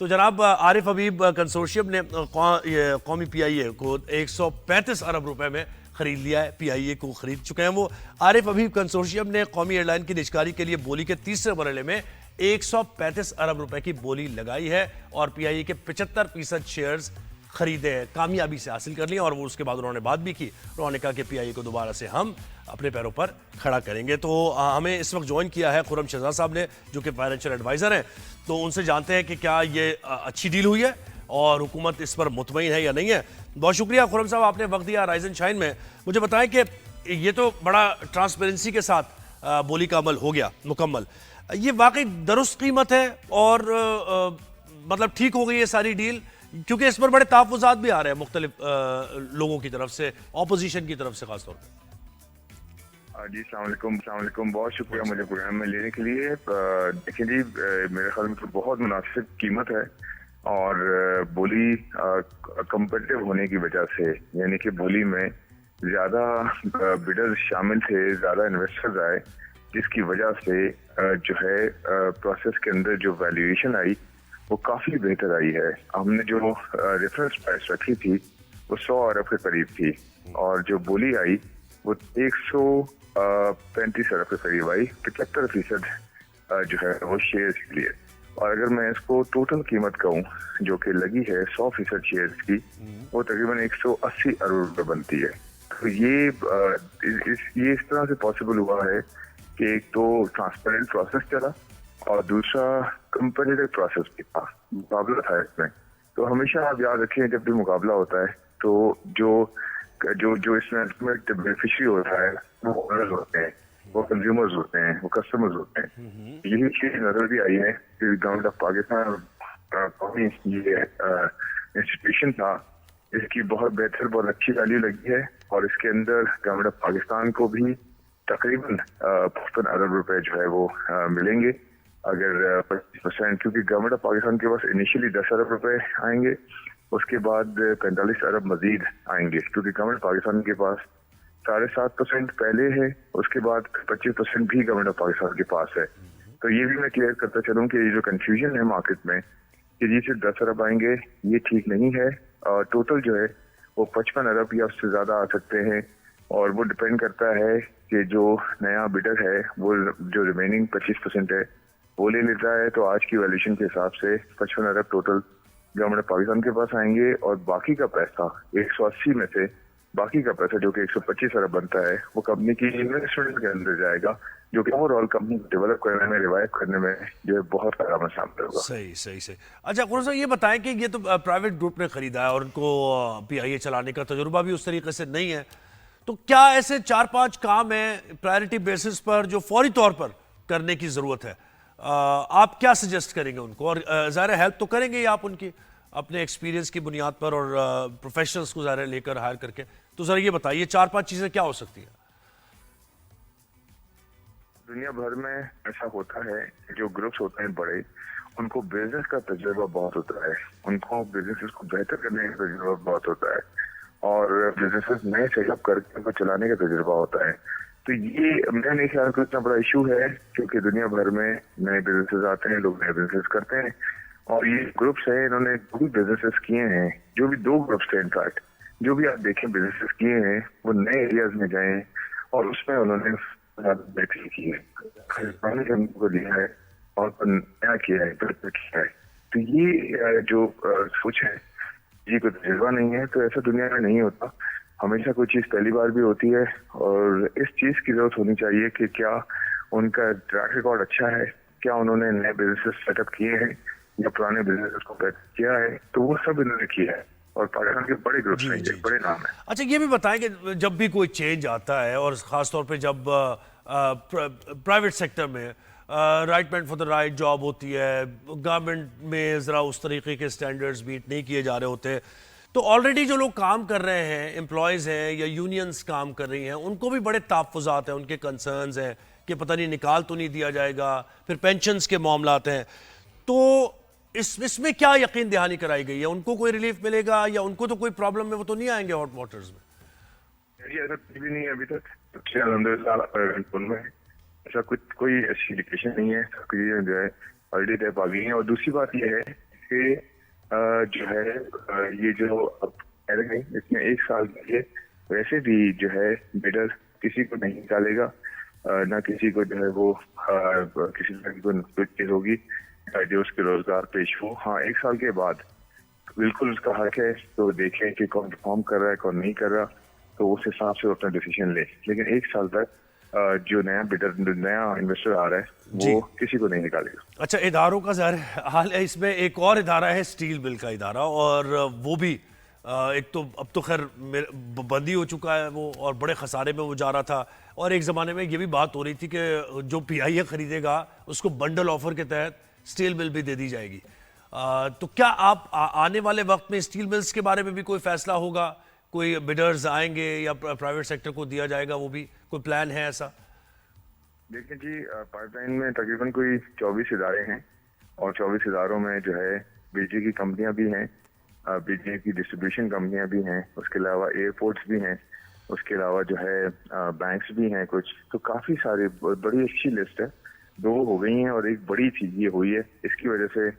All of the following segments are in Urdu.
تو جناب عارف حبیب کنسورشیم نے قومی پی آئی اے کو 135 ارب روپے میں خرید لیا ہے. پی آئی اے کو خرید چکے ہیں وہ. عارف حبیب کنسورشیم نے قومی ایئر لائن کی نجکاری کے لیے بولی کے تیسرے مرحلے میں 135 ارب روپے کی بولی لگائی ہے اور پی آئی اے کے 75% شیئرز خریدے ہیں, کامیابی سے حاصل کر لیا. اور وہ اس کے بعد انہوں نے بات بھی کی, انہوں نے کہا کہ پی آئی اے کو دوبارہ سے ہم اپنے پیروں پر کھڑا کریں گے. تو ہمیں اس وقت جوائن کیا ہے خرم شہزاد صاحب نے, جو کہ فائنینشیل ایڈوائزر ہیں. تو ان سے جانتے ہیں کہ کیا یہ اچھی ڈیل ہوئی ہے اور حکومت اس پر مطمئن ہے یا نہیں ہے. بہت شکریہ خرم صاحب, آپ نے وقت دیا رائز اینڈ شائن میں. مجھے بتائیں کہ یہ تو بڑا ٹرانسپیرنسی کے ساتھ بولی کا عمل ہو گیا مکمل, یہ واقعی درست قیمت ہے اور مطلب ٹھیک ہو گئی ہے ساری ڈیل, کیونکہ اس پر بڑے تحفظات بھی آ رہے ہیں مختلف لوگوں کی طرف سے, اپوزیشن کی طرف سے خاص طور پہ. جی السلام علیکم, بہت شکریہ مجھے پروگرام میں لینے کے لیے. دیکھیں جی, میرے خیال میں تو بہت مناسب قیمت ہے اور بولی کمپیٹیو ہونے کی وجہ سے, یعنی کہ بولی میں زیادہ بڈر شامل تھے, زیادہ انویسٹرز آئے, جس کی وجہ سے جو ہے پروسیس کے اندر جو ویلیویشن آئی وہ کافی بہتر آئی ہے. ہم نے جو ریفرنس پرائس رکھی تھی وہ 100 ارب کے قریب تھی اور جو بولی آئی وہ 135 ارب کے قریب آئی, 75% جو ہے وہ شیئرز کے لیے. اور اگر میں اس کو ٹوٹل قیمت کہوں جو کہ لگی ہے 100% شیئرز کی, وہ تقریباً 180 ارب روپے بنتی ہے. تو یہ اس طرح سے پاسبل ہوا ہے کہ ایک تو ٹرانسپیرنٹ پروسیس چلا اور دوسرا کمپیٹیٹو پروسیس بھی تھا, مقابلہ تھا اس میں. تو ہمیشہ آپ یاد رکھیں جب بھی مقابلہ ہوتا ہے تو جو اس میں الٹیمیٹ بینیفیشری ہوتا ہے وہ اونرز ہوتے ہیں, وہ کنزیومرز ہوتے ہیں, وہ کسٹمرز ہوتے ہیں. یہی چیز نظر بھی آئی ہے کہ گورنمنٹ آف پاکستان قومی یہ انسٹیٹیوشن تھا, اس کی بہت بہتر, بہت اچھی ویلیو لگی ہے اور اس کے اندر گورنمنٹ آف پاکستان کو بھی تقریباً 55 ارب روپے جو ہے وہ ملیں گے اگر 25%, کیونکہ گورنمنٹ آف پاکستان کے پاس انیشلی 10 ارب روپے آئیں گے, اس کے بعد 45 ارب مزید آئیں گے, کیونکہ گورنمنٹ پاکستان کے پاس 7.5% پہلے ہے, اس کے بعد 25% بھی گورنمنٹ آف پاکستان کے پاس ہے. تو یہ بھی میں کلیئر کرتا چلوں کہ یہ جو کنفیوژن ہے مارکیٹ میں کہ جی صرف 10 ارب آئیں گے, یہ ٹھیک نہیں ہے. ٹوٹل جو ہے وہ 55 ارب یا اس سے زیادہ آ سکتے ہیں اور وہ ڈپینڈ کرتا ہے کہ جو نیا بڈر ہے وہ جو ریمیننگ 25% ہے وہ لے لیتا ہے. تو آج کی ویلیوشن کے حساب سے 55 ارب ٹوٹل گورنمنٹ پاکستان کے پاس آئیں گے اور باقی کا پیسہ 180 میں سے باقی کا پیسہ جو کہ 125 ارب بنتا ہے وہ کمپنی کی انویسٹمنٹ کے اندر جائے گا, جو کہ اوور آل کمپنی کو ڈیولپ کرنے میں, ریوائو کرنے میں جو ہے بہت فائدہ شامل ہوگا. صحیح. اچھا قرآن صاحب, یہ بتائیں کہ یہ تو پرائیویٹ گروپ نے خریدا ہے اور ان کو پی آئی اے چلانے کا تجربہ بھی اس طریقے سے نہیں ہے, تو کیا ایسے 4-5 کام ہیں پرائیورٹی بیسس پر جو فوری طور پر کرنے کی ضرورت ہے؟ آپ کیا سجیسٹ کریں گے ان کو؟ اور ظاہر ہیلپ تو کریں گے آپ ان کی اپنے ایکسپیرینس کی بنیاد پر اور پروفیشنلز کو ظاہر لے کر ہائر کر کے, تو ذرا یہ بتائیے 4-5 چیزیں کیا ہو سکتی ہیں؟ دنیا بھر میں ایسا ہوتا ہے, جو گروپس ہوتے ہیں بڑے, ان کو بزنس کا تجربہ بہت ہوتا ہے, ان کو بزنس کو بہتر کرنے کا تجربہ بہت ہوتا ہے اور بزنس نئے سیٹ اپ کر کے ان کو چلانے کا تجربہ ہوتا ہے. تو یہ میرا نہیں خیال کہ اتنا بڑا ایشو ہے, کیونکہ دنیا بھر میں نئے بزنسز آتے ہیں, لوگ نئے بزنس کرتے ہیں اور یہ گروپس ہیں, انہوں نے جو بھی بزنسز کیے ہیں, جو بھی 2 گروپس تھے انفیکٹ, جو بھی آپ دیکھیں بزنسز کیے ہیں وہ نئے ایریاز میں جائیں اور اس میں انہوں نے بہتری کی ہے, کو دیا ہے اور نیا کیا ہے, بہتر کیا ہے. تو یہ جو سوچ ہے, یہ کوئی تجربہ نہیں ہے, تو ایسا دنیا میں نہیں ہوتا. ہمیشہ کوئی چیز پہلی بار بھی ہوتی ہے اور اس چیز کی ضرورت ہونی چاہیے کہ کیا ان کا ٹریک ریکارڈ اچھا ہے, کیا انہوں نے نئے بزنس سیٹ اپ کیے ہیں یا پرانے بزنس کو بہتر کیا ہے. تو وہ سب انہوں نے کیا ہے اور پاکستان کے بڑے گروپس ہیں, بڑے نام ہیں. اچھا یہ بھی بتائیں کہ جب بھی کوئی چینج آتا ہے اور خاص طور پہ جب پرائیویٹ سیکٹر میں right man for the right job ہوتی ہے, گورنمنٹ میں ذرا اس طریقے کے سٹینڈرڈز میٹ نہیں کیے جا رہے ہوتے, تو آلریڈی جو لوگ کام کر رہے ہیں, امپلائیز ہیں یا یونینز کام کر رہی ہیں, ان کو بھی بڑے تحفظات ہیں, ان کے کنسرنز ہیں کہ پتہ نہیں نکال تو نہیں دیا جائے گا, پھر پینشنز کے معاملات ہیں. تو اس میں کیا یقین دہانی کرائی گئی ہے؟ ان کو کوئی ریلیف ملے گا یا ان کو تو کوئی پرابلم میں وہ تو نہیں آئیں گے ہاٹ واٹرز میں؟ ایسا کچھ بھی نہیں ہے ابھی تک, الحمدللہ میں ایسا کوئی ایسی انڈیکیشن نہیں ہے, جو ہے آلریڈی طے پا گئی ہیں. اور دوسری بات یہ ہے کہ جو ہے یہ جو اب ہے اس میں 1 سال کے لیے ویسے بھی جو ہے بیڈر کسی کو نہیں نکالے گا، نہ کسی کو جو ہے وہ کسی طرح کی کوئی چیز ہوگی جو اس کے روزگار پیش ہو. ہاں 1 سال کے بعد بالکل اس کا حق ہے تو دیکھیں کہ کون پرفارم کر رہا ہے کون نہیں کر رہا، تو اس حساب سے اپنا ڈیسیژن لے. لیکن 1 سال تک جو نیا بیڈر نیا انویسٹر آ رہا ہے وہ کسی کو نہیں نکالے گا. اچھا، اداروں کا ظاہر حال ہے، اس میں ایک اور ادارہ ہے اسٹیل مل کا ادارہ، اور وہ بھی ایک تو اب تو خیر بندی ہو چکا ہے وہ، اور بڑے خسارے میں وہ جا رہا تھا. اور ایک زمانے میں یہ بھی بات ہو رہی تھی کہ جو پی آئی اے خریدے گا اس کو بنڈل آفر کے تحت اسٹیل مل بھی دے دی جائے گی. تو کیا آپ آنے والے وقت میں اسٹیل ملز کے بارے میں بھی کوئی فیصلہ ہوگا؟ کوئی بیڈرز آئیں گے یا پرائیویٹ سیکٹر کو دیا جائے گا؟ وہ بھی کوئی پلان ہے ایسا؟ دیکھیں جی، پائپ لائن میں تقریباً کوئی 24 ادارے ہیں، اور 24 اداروں میں جو ہے بجلی کی کمپنیاں بھی ہیں، بجلی کی ڈسٹریبیوشن کمپنیاں بھی ہیں، اس کے علاوہ ایئرپورٹس بھی ہیں، اس کے علاوہ جو ہے بینکس بھی ہیں کچھ. تو کافی ساری بڑی اچھی لسٹ ہے. 2 ہو گئی ہیں اور ایک بڑی چیز یہ ہوئی ہے. اس کی وجہ سے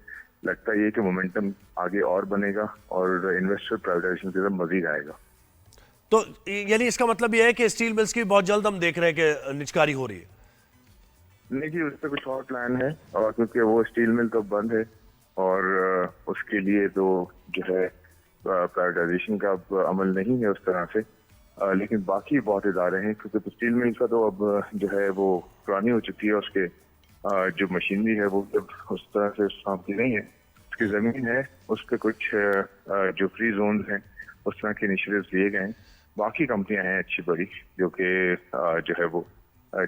لگتا ہے کہ مومنٹم آگے اور بنے گا اور انویسٹر پرائیویٹائزیشن کی طرف مزید آئے گا. تو یعنی اس کا مطلب یہ ہے کہ اسٹیل ملز کی بہت جلد ہم دیکھ رہے ہیں کہ نچکاری ہو رہی ہے؟ نہیں جی، اس پہ کچھ اور پلان ہے، اور کیونکہ وہ اسٹیل مل تو بند ہے اور اس کے لیے تو جو ہے پرائیویٹائزیشن کا عمل نہیں ہے اس طرح سے. لیکن باقی بہت ادارے ہیں، کیونکہ اسٹیل مل کا تو اب جو ہے وہ پرانی ہو چکی ہے. اس کے جو مشینری ہے وہ جب اس طرح سے کام کی نہیں ہے. اس کی زمین ہے، اس کے کچھ جو فری زونز ہیں اس طرح کے انیشیٹوز لیے گئے ہیں. باقی کمپنیاں ہیں اچھی بڑی جو کہ جو ہے وہ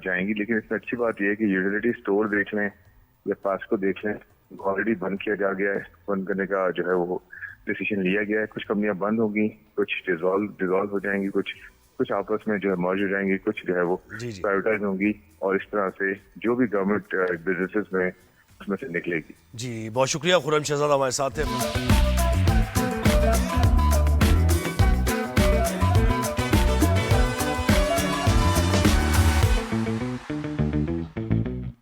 جائیں گی. لیکن اس میں اچھی بات یہ ہے کہ یوٹیلیٹی اسٹور دیکھ لیں یا پاس کو دیکھ لیں، آلریڈی بند کیا جا گیا ہے. بند کرنے کا جو ہے وہ ڈیسیژن لیا گیا ہے. کچھ کمپنیاں بند ہوگی، کچھ ڈیزالو ہو جائیں گی، کچھ آپس میں جو ہے مرج ہو جائیں گی، کچھ جو ہے وہ پرائیویٹائز ہوں گی، اور اس طرح سے جو بھی گورنمنٹ بزنسز میں اس میں سے نکلے گی. جی بہت شکریہ. خرم شہزاد ہمارے ساتھ ہیں.